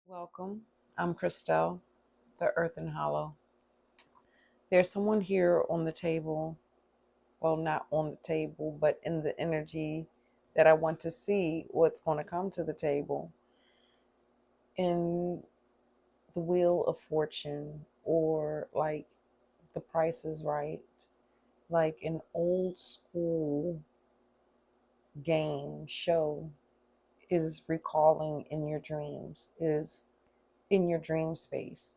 Welcome. I'm Christelle, the Earth and Hollow. There's someone here on the table, well, not on the table, but in the energy that I want to see what's going to come to the table. In the Wheel of Fortune, or like The Price is Right, like an old school game show is recalling in your dreams, is in your dream space.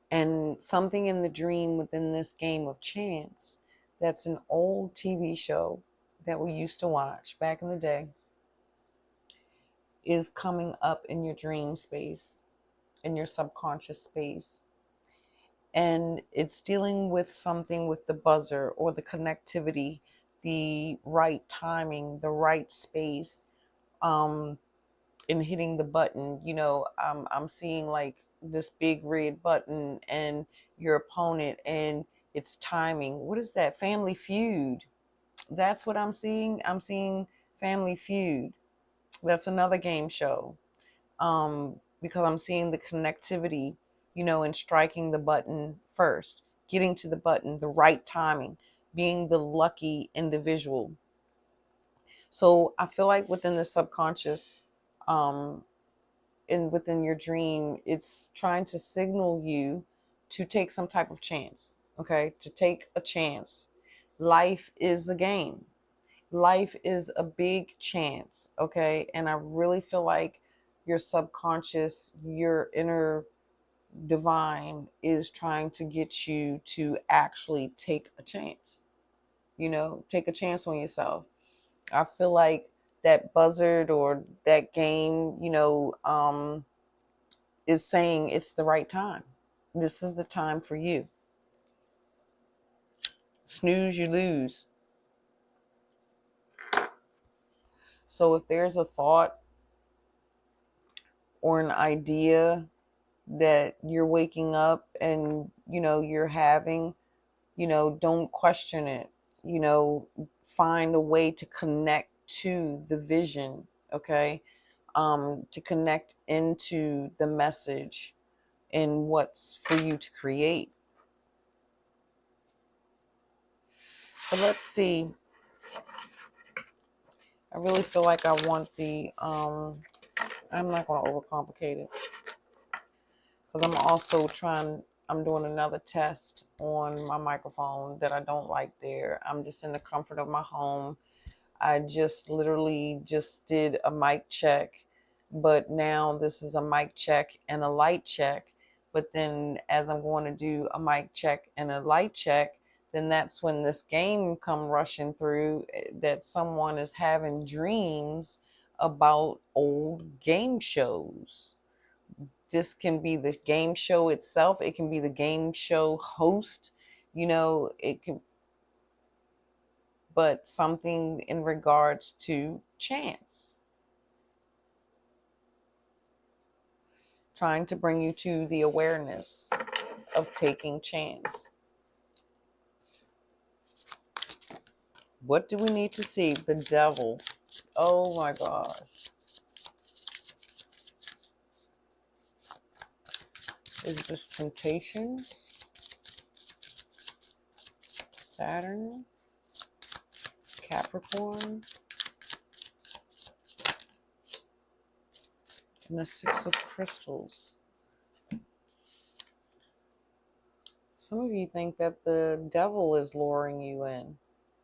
And something in the dream within this game of chance, that's an old TV show that we used to watch back in the day, is coming up in your dream space, in your subconscious space. And it's dealing with something with the buzzer or the connectivity, the right timing, the right space, in hitting the button. I'm seeing like this big red button and your opponent, and it's timing. What is that? Family Feud. That's what I'm seeing. I'm seeing Family Feud. That's another game show. Because I'm seeing the connectivity, and striking the button first, getting to the button, the right timing, being the lucky individual. So I feel like within the subconscious, um, and within your dream, it's trying to signal you to take some type of chance. Okay, to take a chance. Life is a game. Life is a big chance. Okay, and I really feel like your subconscious, your inner divine, is trying to get you to actually take a chance. Take a chance on yourself. I feel like that buzzard or that game, is saying it's the right time. This is the time for you. Snooze, you lose. So if there's a thought or an idea that you're waking up and, you're having, don't question it. Find a way to connect to the vision, okay? To connect into the message and what's for you to create. But let's see. I really feel like I want I'm not going to overcomplicate it, because I'm doing another test on my microphone that I don't like there. I'm just in the comfort of my home. I just literally just did a mic check, but now this is a mic check and a light check. But then as I'm going to do a mic check and a light check, then that's when this game come rushing through, that someone is having dreams about old game shows. This can be the game show itself. It can be the game show host. It can, but something in regards to chance, trying to bring you to the awareness of taking chance. What do we need to see? The devil. Oh my gosh. Is this temptations? Saturn? Capricorn? And the Six of Crystals. Some of you think that the devil is luring you in.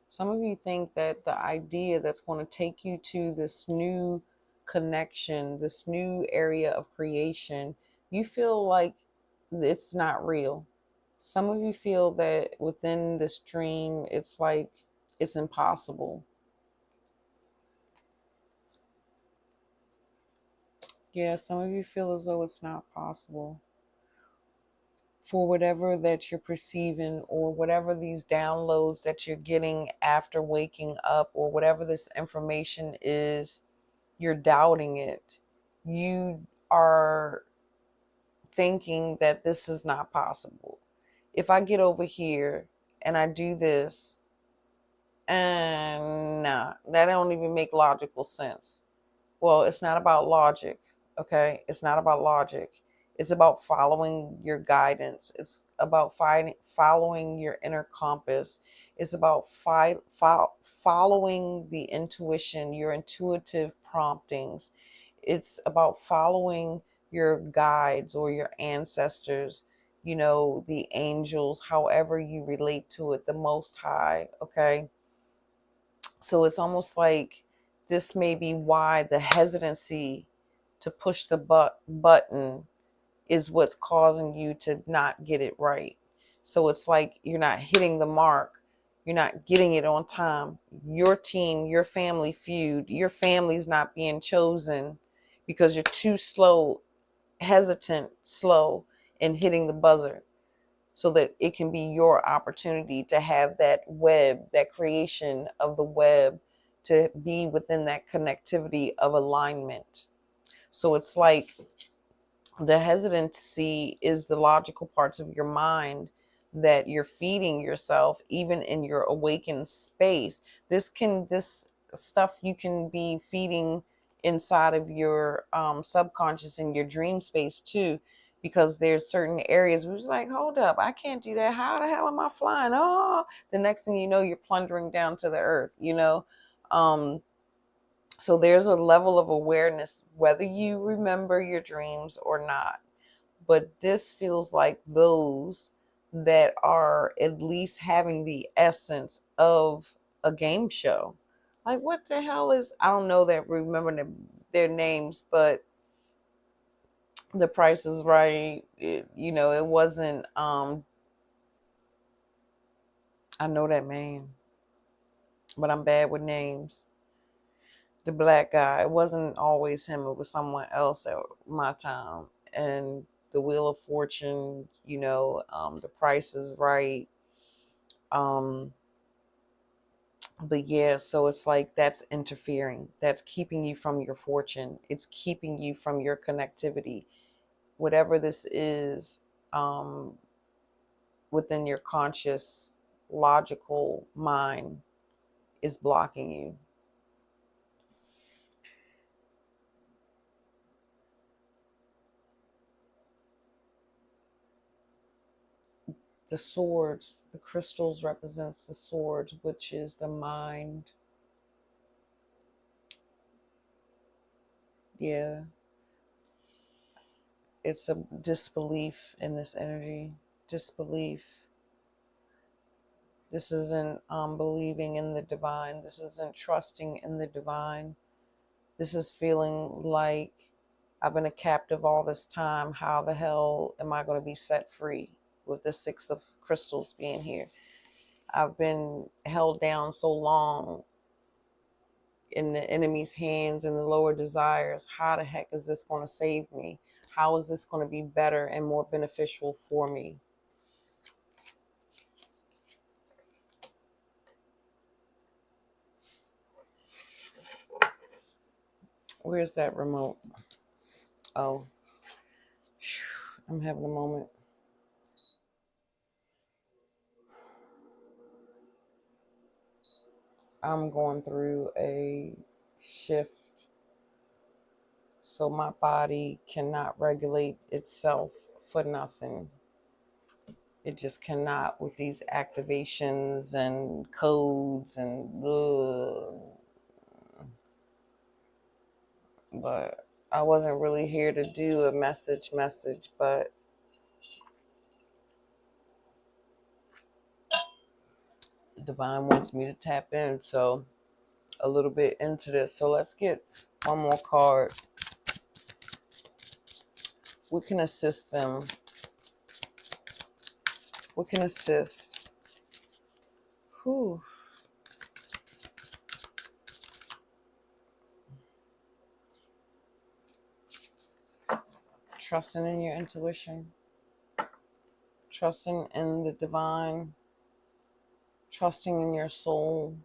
Some of you think that the idea that's going to take you to this new connection, this new area of creation, you feel like it's not real. Some of you feel that within this dream, it's like it's impossible. Yeah, some of you feel as though it's not possible for whatever that you're perceiving, or whatever these downloads that you're getting after waking up, or whatever this information is, you're doubting it. You are thinking that this is not possible. If I get over here and I do this, and nah, that don't even make logical sense. Well, it's not about logic, Okay, it's not about logic. It's about following your guidance. It's about following your inner compass. It's about following the intuition, your intuitive promptings. It's about following your guides or your ancestors, the angels, however you relate to it, the Most High. Okay, so it's almost like this may be why the hesitancy to push the button is what's causing you to not get it right. So it's like you're not hitting the mark. You're not getting it on time. Your team, your family feud, your family's not being chosen because you're too slow, hesitant, slow in hitting the buzzer, so that it can be your opportunity to have that web, that creation of the web, to be within that connectivity of alignment. So it's like the hesitancy is the logical parts of your mind that you're feeding yourself, even in your awakened space. This stuff you can be feeding inside of your subconscious in your dream space too, because there's certain areas where it's like, hold up, I can't do that. How the hell am I flying? Oh, the next thing you know, you're plundering down to the earth. um so there's a level of awareness, whether you remember your dreams or not. But this feels like those that are at least having the essence of a game show. Like, what the hell is, I don't know that remember their names, but The Price is Right. It wasn't, I know that man, but I'm bad with names. The black guy, it wasn't always him, it was someone else at my time. And The Wheel of Fortune, The Price is Right. um but yeah, so it's like that's interfering, that's keeping you from your fortune, it's keeping you from your connectivity, whatever this is, um within your conscious logical mind is blocking you. The swords, the crystals represents the swords, which is the mind. Yeah, it's a disbelief in this energy. Disbelief. This isn't believing in the divine. This isn't trusting in the divine. This is feeling like I've been a captive all this time. How the hell am I going to be set free with the Six of Crystals being here? I've been held down so long in the enemy's hands and the lower desires. How the heck is this going to save me? How is this going to be better and more beneficial for me? Where's that remote? Oh, I'm having a moment. I'm going through a shift, so my body cannot regulate itself for nothing. It just cannot, with these activations and codes and but I wasn't really here to do a message, but the divine wants me to tap in, so a little bit into this. So let's get one more card. What can assist them? What can assist? Whew. Trusting in your intuition, trusting in the divine, trusting in your soul.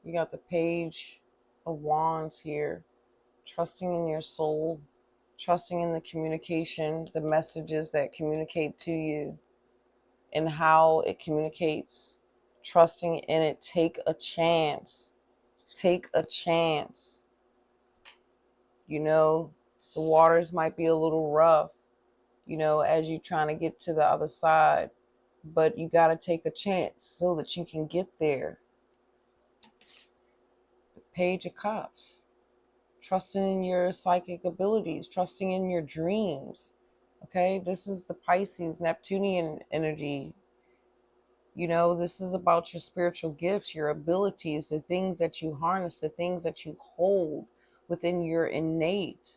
You got the Page of Wands here. Trusting in your soul, trusting in the communication, the messages that communicate to you and how it communicates, trusting in it. Take a chance. Take a chance. You know, The waters might be a little rough, you know, as you're trying to get to the other side, but you got to take a chance so that you can get there. The Page of Cups, trusting in your psychic abilities, trusting in your dreams. Okay, this is the Pisces, Neptunian energy. You know, this is about your spiritual gifts, your abilities, the things that you harness, the things that you hold within your innate.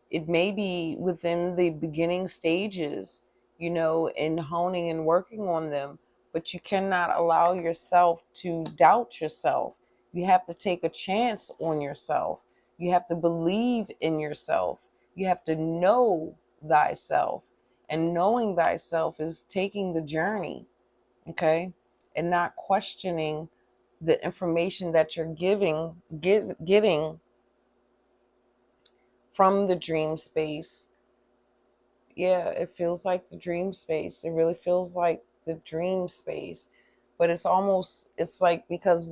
It may be within the beginning stages, you know, in honing and working on them, but you cannot allow yourself to doubt yourself. You have to take a chance on yourself. You have to believe in yourself. You have to know thyself. And knowing thyself is taking the journey, okay, and not questioning the information that you're getting from the dream space. Yeah, it feels like the dream space. It really feels like the dream space. But it's almost, it's like, because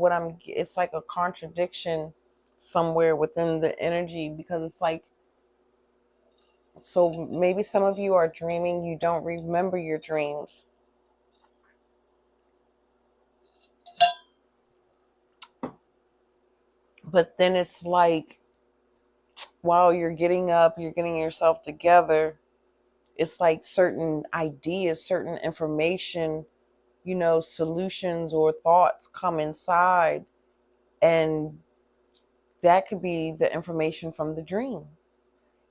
it's like a contradiction somewhere within the energy, because it's like, so maybe some of you are dreaming, you don't remember your dreams. But then it's like, while you're getting up, you're getting yourself together, it's like certain ideas, certain information, you know, solutions or thoughts come inside, and that could be the information from the dream.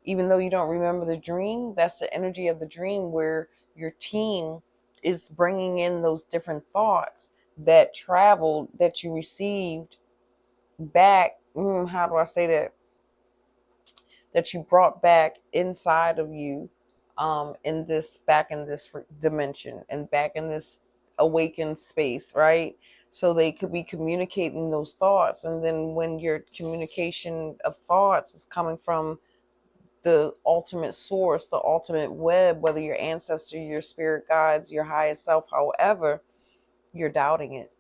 Even though you don't remember the dream, that's the energy of the dream, where your team is bringing in those different thoughts that traveled, that you received back. How do I say that? That you brought back inside of you, in this, back in this dimension, and back in this awakened space, right? So they could be communicating those thoughts, and then when your communication of thoughts is coming from the ultimate source, the ultimate web, whether your ancestor, your spirit guides, your highest self, however, you're doubting it.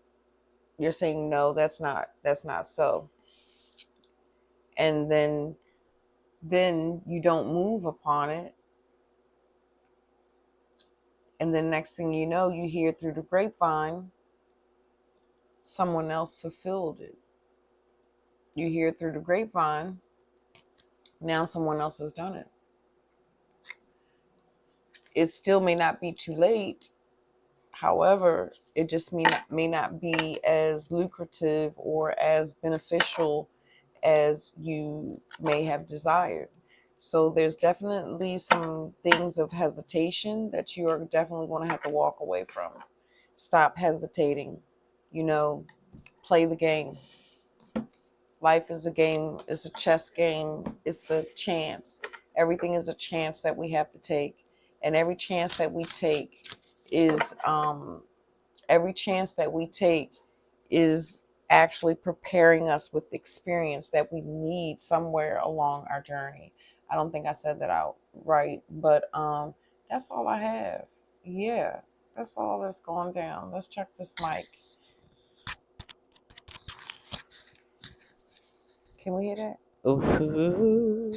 You're saying, no, that's not so. And then you don't move upon it. And then next thing you know, you hear through the grapevine, someone else fulfilled it. You hear through the grapevine, now someone else has done it. It still may not be too late. However, it just may not be as lucrative or as beneficial as you may have desired. So there's definitely some things of hesitation that you are definitely going to have to walk away from. Stop hesitating. You know, play the game. Life is a game, it's a chess game, it's a chance. Everything is a chance that we have to take. And is every chance that we take is actually preparing us with experience that we need somewhere along our journey. I don't think I said that out right, but that's all I have. Yeah, that's all that's going down. Let's check this mic. Can we hear that? Ooh.